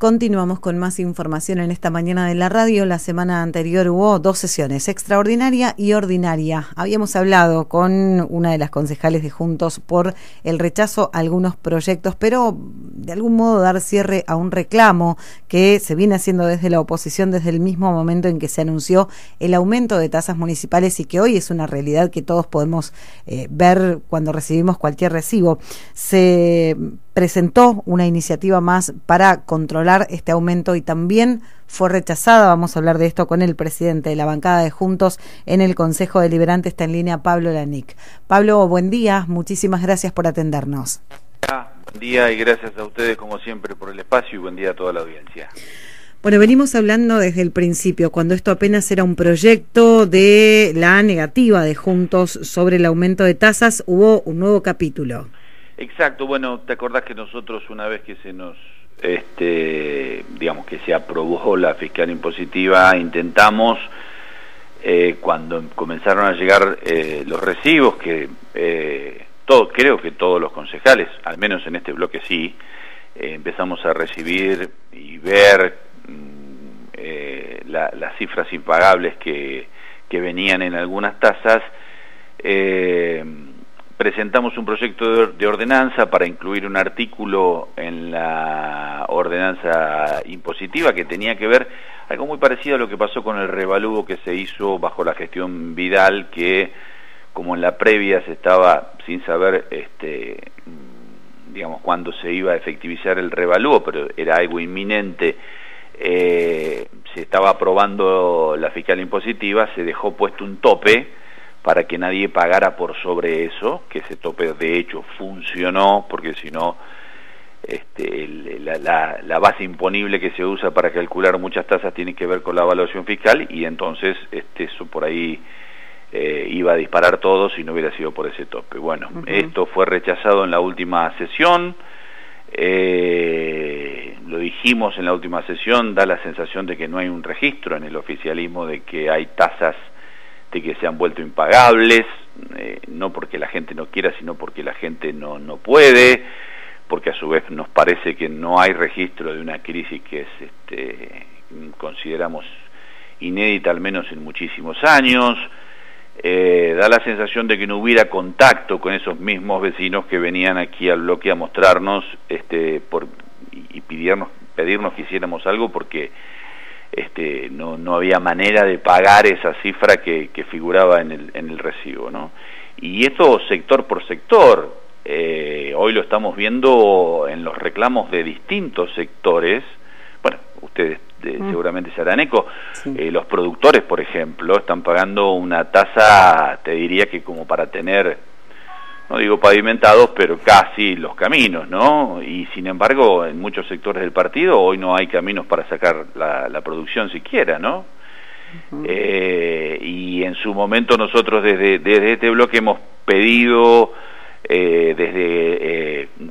Continuamos con más información en esta mañana de la radio. La semana anterior hubo 2 sesiones, extraordinaria y ordinaria. Habíamos hablado con una de las concejales de Juntos por el rechazo a algunos proyectos, pero de algún modo dar cierre a un reclamo que se viene haciendo desde la oposición desde el mismo momento en que se anunció el aumento de tasas municipales y que hoy es una realidad que todos podemos ver cuando recibimos cualquier recibo. Se presentó una iniciativa más para controlar este aumento y también fue rechazada. Vamos a hablar de esto con el presidente de la bancada de Juntos en el Consejo Deliberante. Está en línea Pablo Lanic. Pablo, buen día, muchísimas gracias por atendernos. Buen día y gracias a ustedes como siempre por el espacio y buen día a toda la audiencia. Bueno, venimos hablando desde el principio, cuando esto apenas era un proyecto de la negativa de Juntos sobre el aumento de tasas, hubo un nuevo capítulo. Exacto, bueno, te acordás que nosotros una vez que se nos, digamos que se aprobó la fiscal impositiva, intentamos, cuando comenzaron a llegar los recibos, que creo que todos los concejales, al menos en este bloque sí, empezamos a recibir y ver las cifras impagables que venían en algunas tasas. Presentamos un proyecto de ordenanza para incluir un artículo en la ordenanza impositiva que tenía que ver algo muy parecido a lo que pasó con el revalúo que se hizo bajo la gestión Vidal, que como en la previa se estaba sin saber digamos cuándo se iba a efectivizar el revalúo, pero era algo inminente, se estaba aprobando la fiscal impositiva, se dejó puesto un tope para que nadie pagara por sobre eso, que ese tope de hecho funcionó, porque si no, la base imponible que se usa para calcular muchas tasas tiene que ver con la evaluación fiscal, y entonces eso por ahí iba a disparar todo si no hubiera sido por ese tope. Bueno, esto fue rechazado en la última sesión, lo dijimos en la última sesión, da la sensación de que no hay un registro en el oficialismo de que hay tasas que se han vuelto impagables, no porque la gente no quiera, sino porque la gente no puede, porque a su vez nos parece que no hay registro de una crisis que es, consideramos inédita al menos en muchísimos años. Da la sensación de que no hubiera contacto con esos mismos vecinos que venían aquí al bloque a mostrarnos y pedirnos que hiciéramos algo, porque no había manera de pagar esa cifra que figuraba en el recibo, ¿no? Y esto sector por sector, hoy lo estamos viendo en los reclamos de distintos sectores. Bueno, ustedes seguramente se harán eco. Sí. Los productores, por ejemplo, están pagando una tasa, te diría que como para tener, no digo pavimentados, pero casi los caminos, ¿no? Y sin embargo, en muchos sectores del partido hoy no hay caminos para sacar la producción siquiera, ¿no? Y en su momento nosotros desde este bloque hemos pedido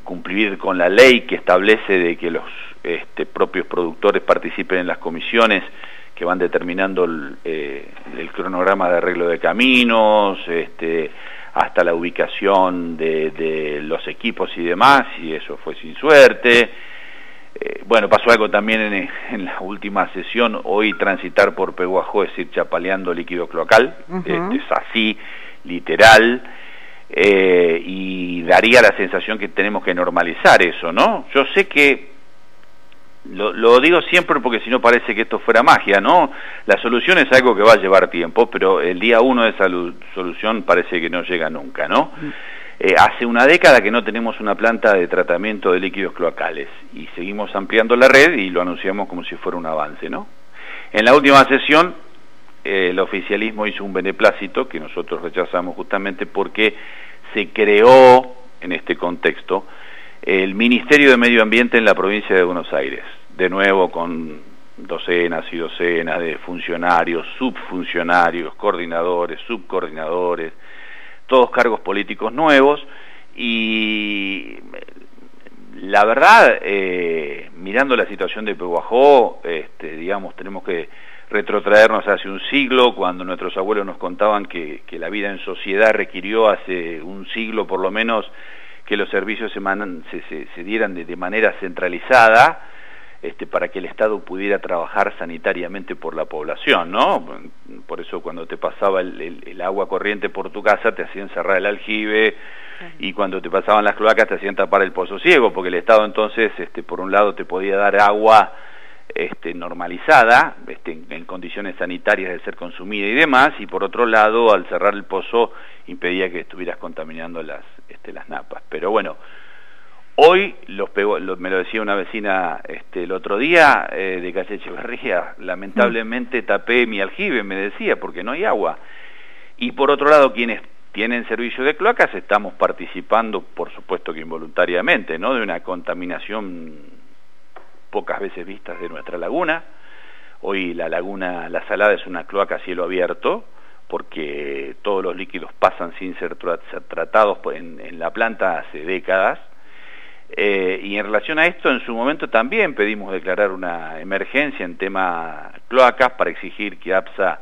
cumplir con la ley que establece de que los propios productores participen en las comisiones que van determinando el cronograma de arreglo de caminos, hasta la ubicación de los equipos y demás, y eso fue sin suerte. Bueno, pasó algo también en la última sesión. Hoy transitar por Peguajó es ir chapaleando líquido cloacal, es así, literal, y daría la sensación que tenemos que normalizar eso, ¿no? Yo sé que lo digo siempre porque si no parece que esto fuera magia, ¿no? La solución es algo que va a llevar tiempo, pero el día uno de esa solución parece que no llega nunca, ¿no? Hace una década que no tenemos una planta de tratamiento de líquidos cloacales y seguimos ampliando la red y lo anunciamos como si fuera un avance, ¿no? En la última sesión el oficialismo hizo un beneplácito que nosotros rechazamos justamente porque se creó en este contexto el Ministerio de Medio Ambiente en la provincia de Buenos Aires, de nuevo con docenas y docenas de funcionarios, subfuncionarios, coordinadores, subcoordinadores, todos cargos políticos nuevos, y la verdad, mirando la situación de Peguajó, digamos, tenemos que retrotraernos hace un siglo, cuando nuestros abuelos nos contaban que la vida en sociedad requirió hace un siglo por lo menos que los servicios se dieran de manera centralizada. para que el Estado pudiera trabajar sanitariamente por la población, ¿no? Por eso cuando te pasaba el agua corriente por tu casa te hacían cerrar el aljibe, y cuando te pasaban las cloacas te hacían tapar el pozo ciego, porque el Estado entonces, por un lado te podía dar agua normalizada, en condiciones sanitarias de ser consumida y demás, y por otro lado, al cerrar el pozo, impedía que estuvieras contaminando las napas. Pero bueno, hoy me lo decía una vecina el otro día de Calle Echeverría, lamentablemente tapé mi aljibe, me decía, porque no hay agua. Y por otro lado, quienes tienen servicio de cloacas estamos participando, por supuesto que involuntariamente, ¿no?, de una contaminación pocas veces vistas de nuestra laguna. Hoy la laguna La Salada es una cloaca a cielo abierto, porque todos los líquidos pasan sin ser tratados en la planta hace décadas. Y en relación a esto, en su momento también pedimos declarar una emergencia en tema cloacas para exigir que APSA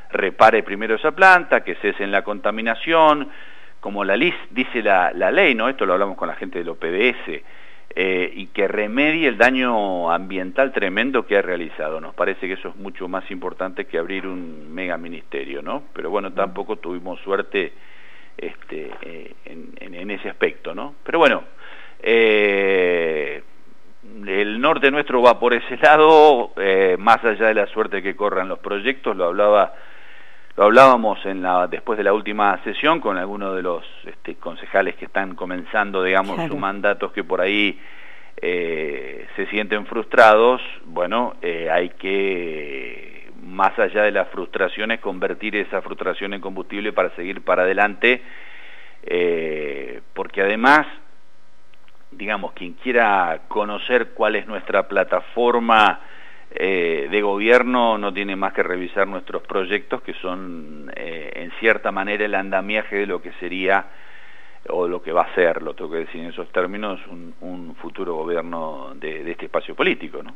repare primero esa planta, que cesen la contaminación, como dice la ley, ¿no? Esto lo hablamos con la gente del OPDS, y que remedie el daño ambiental tremendo que ha realizado. Nos parece que eso es mucho más importante que abrir un mega ministerio, ¿no? Pero bueno, tampoco tuvimos suerte en ese aspecto, ¿no? Pero bueno, el norte nuestro va por ese lado, más allá de la suerte que corran los proyectos. Lo hablábamos después de la última sesión con algunos de los concejales que están comenzando, digamos, claro, sus mandatos, que por ahí se sienten frustrados. Bueno, hay que, más allá de las frustraciones, convertir esa frustración en combustible para seguir para adelante, porque además, digamos, quien quiera conocer cuál es nuestra plataforma de gobierno no tiene más que revisar nuestros proyectos, que son en cierta manera el andamiaje de lo que sería o lo que va a ser, lo tengo que decir en esos términos, un futuro gobierno de este espacio político, ¿no?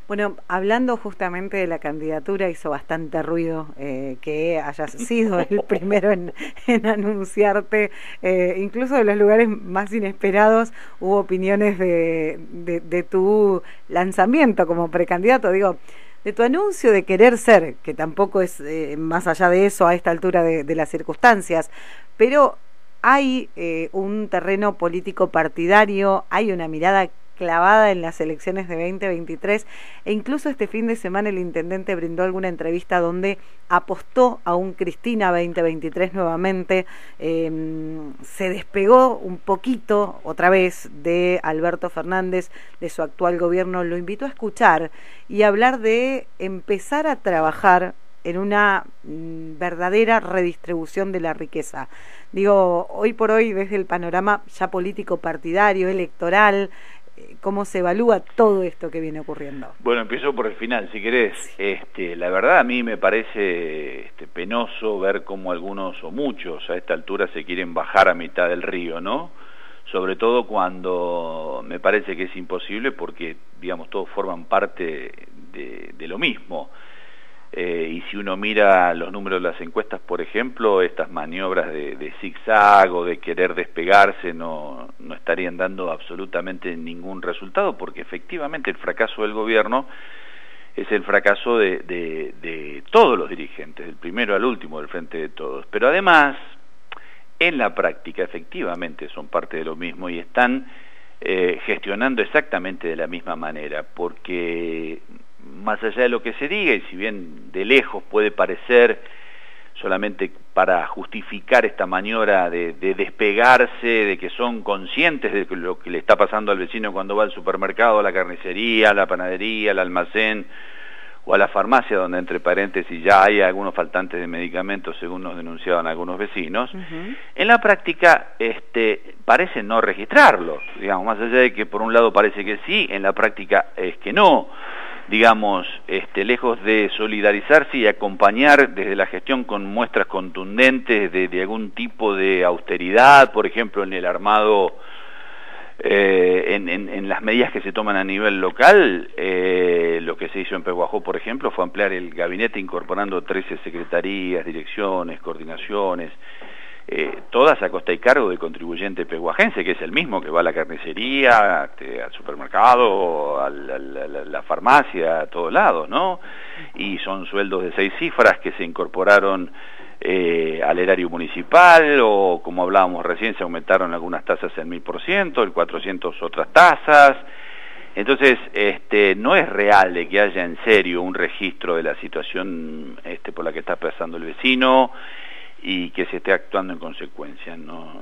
Bueno, hablando justamente de la candidatura, hizo bastante ruido que hayas sido el primero en anunciarte, incluso de los lugares más inesperados hubo opiniones de tu lanzamiento como precandidato, digo, de tu anuncio de querer ser, que tampoco es más allá de eso a esta altura de las circunstancias, pero hay un terreno político partidario, hay una mirada clavada en las elecciones de 2023, e incluso este fin de semana el intendente brindó alguna entrevista donde apostó a un Cristina 2023 nuevamente. Se despegó un poquito otra vez de Alberto Fernández, de su actual gobierno, lo invitó a escuchar y hablar de empezar a trabajar en una verdadera redistribución de la riqueza. Digo, hoy por hoy, desde el panorama ya político partidario, electoral, ¿cómo se evalúa todo esto que viene ocurriendo? Bueno, empiezo por el final, si querés. La verdad, a mí me parece penoso ver cómo algunos o muchos a esta altura se quieren bajar a mitad del río, ¿no? Sobre todo cuando me parece que es imposible, porque, digamos, todos forman parte de lo mismo. Y si uno mira los números de las encuestas, por ejemplo, estas maniobras de zigzag o de querer despegarse no estarían dando absolutamente ningún resultado, porque efectivamente el fracaso del gobierno es el fracaso de todos los dirigentes, del primero al último, del Frente de Todos. Pero además, en la práctica, efectivamente son parte de lo mismo y están gestionando exactamente de la misma manera, porque más allá de lo que se diga, y si bien de lejos puede parecer solamente para justificar esta maniobra de despegarse, de que son conscientes de lo que le está pasando al vecino cuando va al supermercado, a la carnicería, a la panadería, al almacén o a la farmacia, donde entre paréntesis ya hay algunos faltantes de medicamentos, según nos denunciaban algunos vecinos. En la práctica parece no registrarlo, digamos, más allá de que por un lado parece que sí, en la práctica es que no. Digamos, lejos de solidarizarse y acompañar desde la gestión con muestras contundentes de algún tipo de austeridad, por ejemplo, en el armado, en las medidas que se toman a nivel local, lo que se hizo en Pehuajó, por ejemplo, fue ampliar el gabinete incorporando 13 secretarías, direcciones, coordinaciones. todas a costa y cargo del contribuyente pehuajense, que es el mismo que va a la carnicería, al supermercado, a la farmacia, a todos lados, ¿no? Y son sueldos de 6 cifras que se incorporaron al erario municipal, o como hablábamos recién, se aumentaron algunas tasas en 1000%, el 400 otras tasas. Entonces, no es real de que haya en serio un registro de la situación por la que está pasando el vecino y que se esté actuando en consecuencia, ¿no?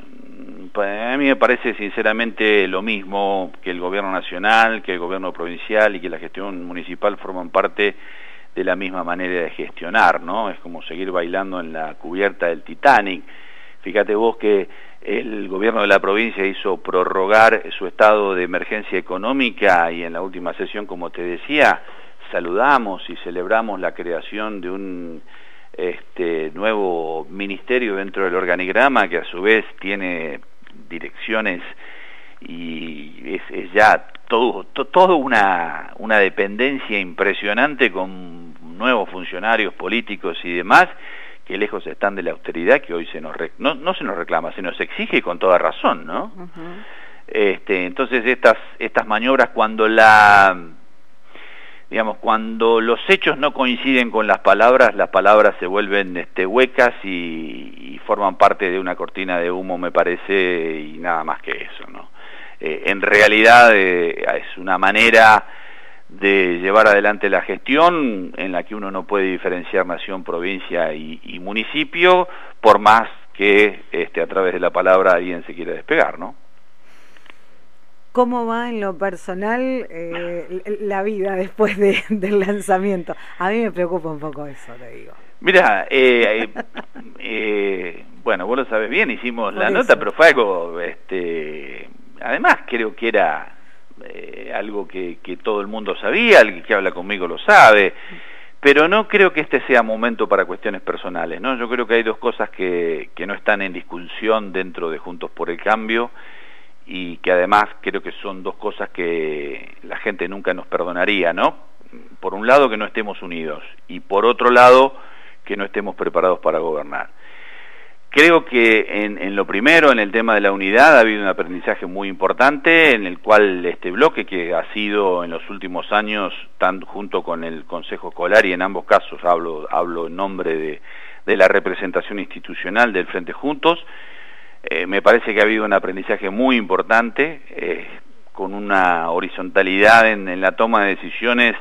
A mí me parece sinceramente lo mismo que el gobierno nacional, que el gobierno provincial y que la gestión municipal forman parte de la misma manera de gestionar, ¿no? Es como seguir bailando en la cubierta del Titanic. Fíjate vos que el gobierno de la provincia hizo prorrogar su estado de emergencia económica y en la última sesión, como te decía, saludamos y celebramos la creación de un nuevo ministerio dentro del organigrama que a su vez tiene direcciones y es ya todo una dependencia impresionante con nuevos funcionarios políticos y demás que lejos están de la austeridad que hoy no se nos reclama, se nos exige con toda razón, ¿no? Uh-huh. Entonces estas maniobras cuando cuando los hechos no coinciden con las palabras se vuelven huecas y forman parte de una cortina de humo, me parece, y nada más que eso, ¿no? En realidad es una manera de llevar adelante la gestión en la que uno no puede diferenciar nación, provincia y municipio, por más que a través de la palabra alguien se quiera despegar, ¿no? ¿Cómo va en lo personal la vida después del lanzamiento? A mí me preocupa un poco eso, te digo. Mira, bueno, vos lo sabés bien, hicimos la nota, pero fue algo, además creo que era algo que todo el mundo sabía, alguien que habla conmigo lo sabe, pero no creo que este sea momento para cuestiones personales, ¿no? Yo creo que hay dos cosas que no están en discusión dentro de Juntos por el Cambio y que además creo que son dos cosas que la gente nunca nos perdonaría, ¿no? Por un lado, que no estemos unidos y por otro lado, que no estemos preparados para gobernar. Creo que en lo primero, en el tema de la unidad, ha habido un aprendizaje muy importante en el cual este bloque, que ha sido en los últimos años, junto con el Consejo Escolar, y en ambos casos hablo en nombre de la representación institucional del Frente Juntos, me parece que ha habido un aprendizaje muy importante, con una horizontalidad en la toma de decisiones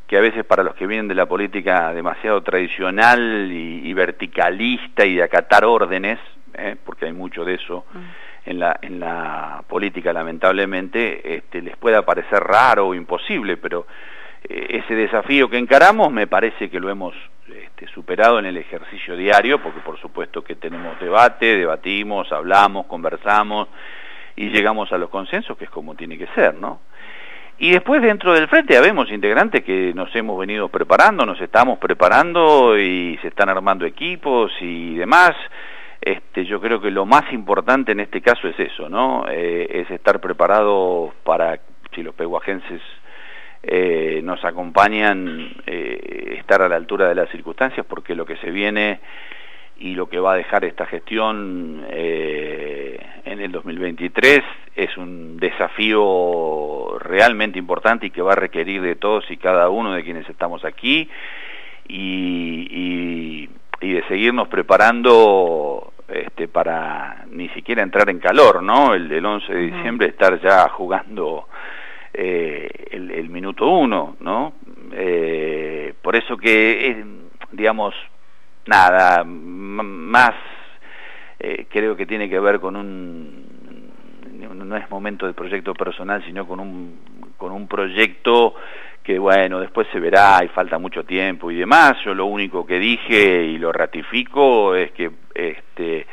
que a veces para los que vienen de la política demasiado tradicional y verticalista y de acatar órdenes, porque hay mucho de eso en la política lamentablemente, les pueda parecer raro o imposible, pero ese desafío que encaramos me parece que lo hemos superado en el ejercicio diario, porque por supuesto que tenemos debate, debatimos, hablamos, conversamos y llegamos a los consensos, que es como tiene que ser, ¿no? Y después dentro del frente habemos integrantes que nos hemos venido preparando, nos estamos preparando y se están armando equipos y demás. Yo creo que lo más importante en este caso es eso, ¿no? Es estar preparado para, si los pehuajenses nos acompañan, estar a la altura de las circunstancias, porque lo que se viene y lo que va a dejar esta gestión en el 2023 es un desafío realmente importante y que va a requerir de todos y cada uno de quienes estamos aquí y de seguirnos preparando para ni siquiera entrar en calor, ¿no? El 11 de diciembre estar ya jugando el minuto 1, ¿no? Por eso que digamos, nada más, creo que tiene que ver con no es momento de proyecto personal, sino con un proyecto que, bueno, después se verá y falta mucho tiempo y demás. Yo lo único que dije y lo ratifico es que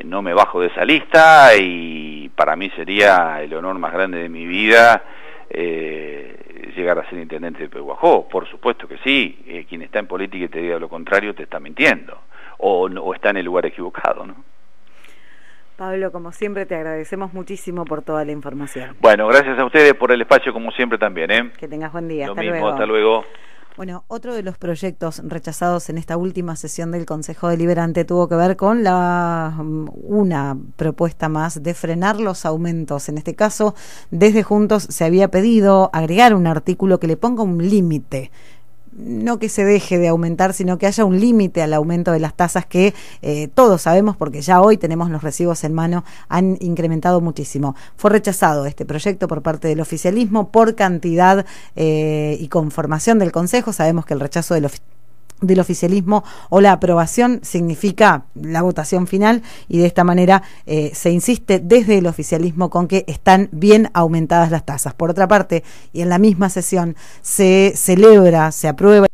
no me bajo de esa lista y para mí sería el honor más grande de mi vida llegar a ser intendente de Pehuajó. Por supuesto que sí. Quien está en política y te diga lo contrario te está mintiendo o está en el lugar equivocado, ¿no? Pablo, como siempre te agradecemos muchísimo por toda la información. Bueno, gracias a ustedes por el espacio como siempre también, ¿eh? Que tengas buen día. Lo mismo, hasta luego. Bueno, otro de los proyectos rechazados en esta última sesión del Consejo Deliberante tuvo que ver con una propuesta más de frenar los aumentos. En este caso, desde Juntos se había pedido agregar un artículo que le ponga un límite. No que se deje de aumentar, sino que haya un límite al aumento de las tasas que todos sabemos, porque ya hoy tenemos los recibos en mano, han incrementado muchísimo. Fue rechazado este proyecto por parte del oficialismo por cantidad y conformación del Consejo. Sabemos que el rechazo del oficialismo o la aprobación significa la votación final, y de esta manera se insiste desde el oficialismo con que están bien aumentadas las tasas. Por otra parte, y en la misma sesión se celebra, se aprueba